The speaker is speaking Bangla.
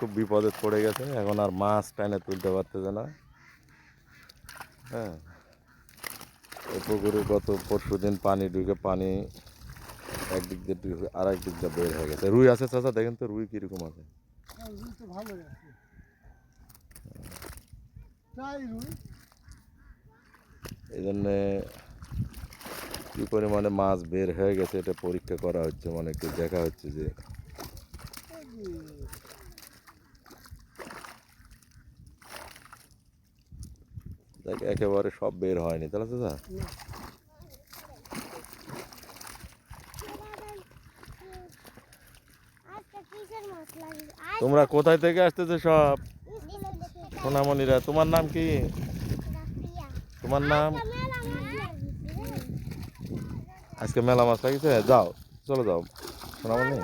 খুব বিপদে পড়ে গেছে, এখন আর মাছ টাইনে তুলতে পারতেছে না। হ্যাঁ, এই পুকুরে গত পরশুদিন পানি ঢুকে পানি একদিক দিয়ে ঢুকে আর একদিক দিয়ে বের হয়ে গেছে। রুই আছে চাচা, দেখেন তো রুই কিরকম আছে। এই জন্যে কি পরিমাণে মাছ বের হয়ে গেছে এটা পরীক্ষা করা হচ্ছে, মানে একটু দেখা হচ্ছে যে একেবারে সব বের হয়নি, তাহলে চাচা তোমরা কোথায় থেকে আসতেছো সব সোনামণিরা? তোমার নাম কি? তোমার নাম? আজকে মেলা মাছ লাগিয়েছে, যাও চলে যাও সোনামণি।